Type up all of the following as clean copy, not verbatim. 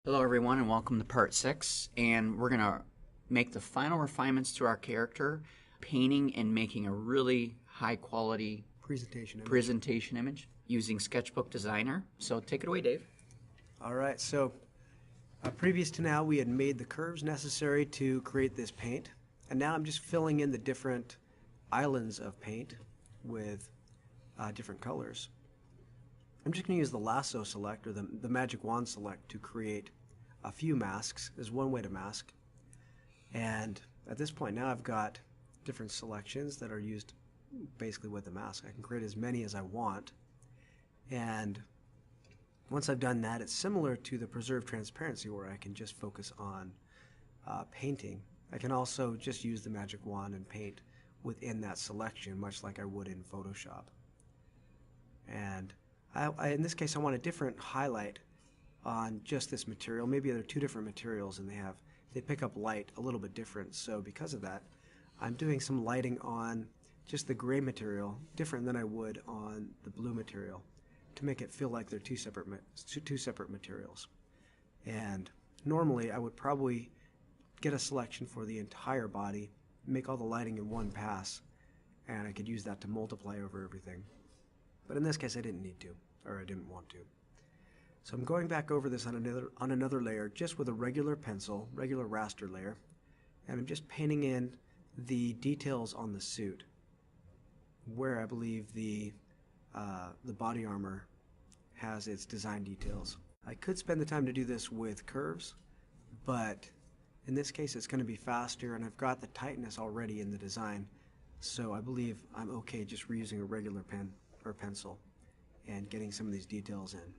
Hello everyone and welcome to part 6, and we're going to make the final refinements to our character, painting and making a really high quality presentation image using Sketchbook Designer. So take it away, Dave. Alright, so previous to now we had made the curves necessary to create this paint, and now I'm just filling in the different islands of paint with different colors. I'm just going to use the lasso select, or the magic wand select, to create a few masks. There's one way to mask. And at this point now I've got different selections that are used basically with the mask. I can create as many as I want. And once I've done that, it's similar to the preserve transparency, where I can just focus on painting. I can also just use the magic wand and paint within that selection, much like I would in Photoshop. And in this case, I want a different highlight on just this material. Maybe there are two different materials and they pick up light a little bit different. So because of that, I'm doing some lighting on just the gray material, different than I would on the blue material, to make it feel like they're two separate materials. And normally I would probably get a selection for the entire body, make all the lighting in one pass, and I could use that to multiply over everything. But in this case I didn't need to, or I didn't want to. So I'm going back over this on another layer, just with a regular pencil, regular raster layer, and I'm just painting in the details on the suit, where I believe the body armor has its design details. I could spend the time to do this with curves, but in this case it's going to be faster, and I've got the tightness already in the design, so I believe I'm okay just reusing a regular pen or pencil and getting some of these details in.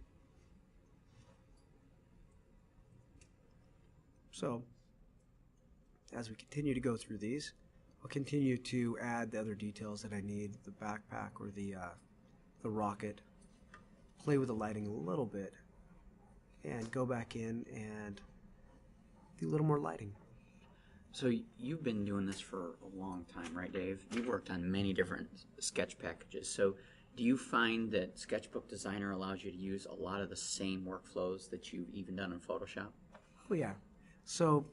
So as we continue to go through these, I'll continue to add the other details that I need, the backpack or the rocket, play with the lighting a little bit, and go back in and do a little more lighting. So you've been doing this for a long time, right, Dave? You've worked on many different sketch packages. So do you find that Sketchbook Designer allows you to use a lot of the same workflows that you've even done in Photoshop? Oh yeah. So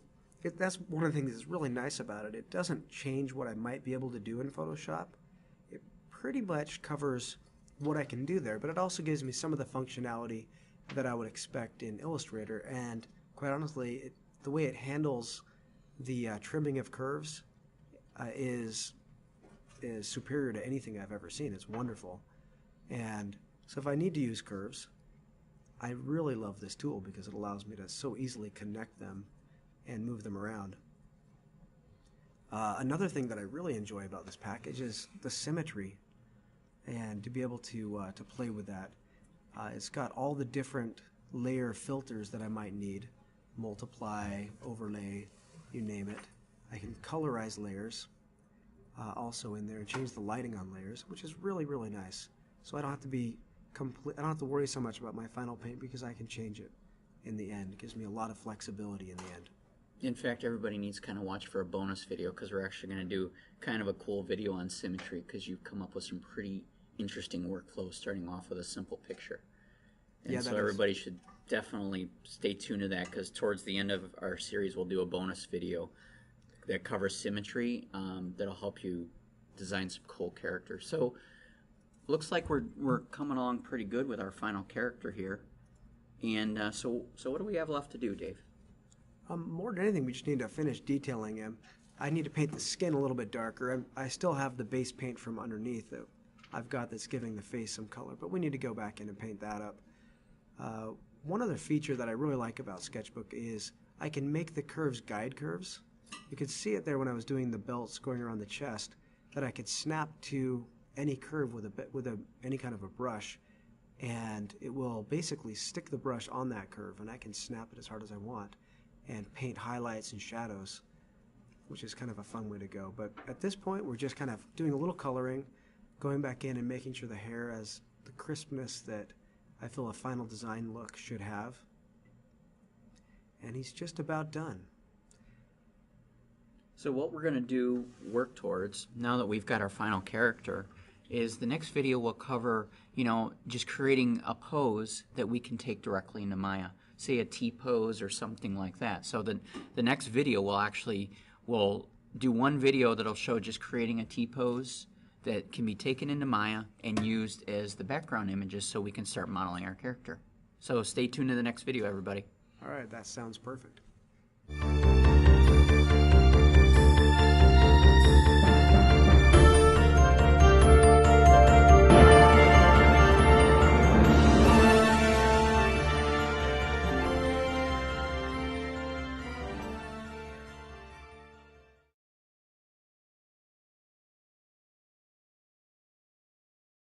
that's one of the things that's really nice about it. It doesn't change what I might be able to do in Photoshop. It pretty much covers what I can do there, but it also gives me some of the functionality that I would expect in Illustrator. And quite honestly, the way it handles the trimming of curves is superior to anything I've ever seen. It's wonderful. And so if I need to use curves, I really love this tool because it allows me to so easily connect them and move them around. Another thing that I really enjoy about this package is the symmetry, and to be able to play with that. It's got all the different layer filters that I might need, multiply, overlay, you name it. I can colorize layers also in there and change the lighting on layers, which is really, really nice. So I don't have to worry so much about my final paint because I can change it in the end. It gives me a lot of flexibility in the end. In fact, everybody needs to kind of watch for a bonus video, because we're actually going to do kind of a cool video on symmetry, because you've come up with some pretty interesting workflows starting off with a simple picture. And yeah, so everybody should definitely stay tuned to that, because towards the end of our series we'll do a bonus video that covers symmetry that'll help you design some cool characters. So looks like we're coming along pretty good with our final character here. And so what do we have left to do, Dave? More than anything, we just need to finish detailing him. I need to paint the skin a little bit darker. I still have the base paint from underneath that I've got that's giving the face some color, but we need to go back in and paint that up. One other feature that I really like about Sketchbook is I can make the curves guide curves. You could see it there when I was doing the belts going around the chest, that I could snap to any curve with any kind of a brush, and it will basically stick the brush on that curve, and I can snap it as hard as I want and paint highlights and shadows, which is kind of a fun way to go. But at this point we're just kind of doing a little coloring, going back in and making sure the hair has the crispness that I feel a final design look should have. And he's just about done. So what we're going to work towards, now that we've got our final character, is the next video will cover, just creating a pose that we can take directly into Maya, say a T-pose or something like that. So the next video will do one video that'll show just creating a T-pose that can be taken into Maya and used as the background images so we can start modeling our character. So stay tuned to the next video, everybody. All right, that sounds perfect.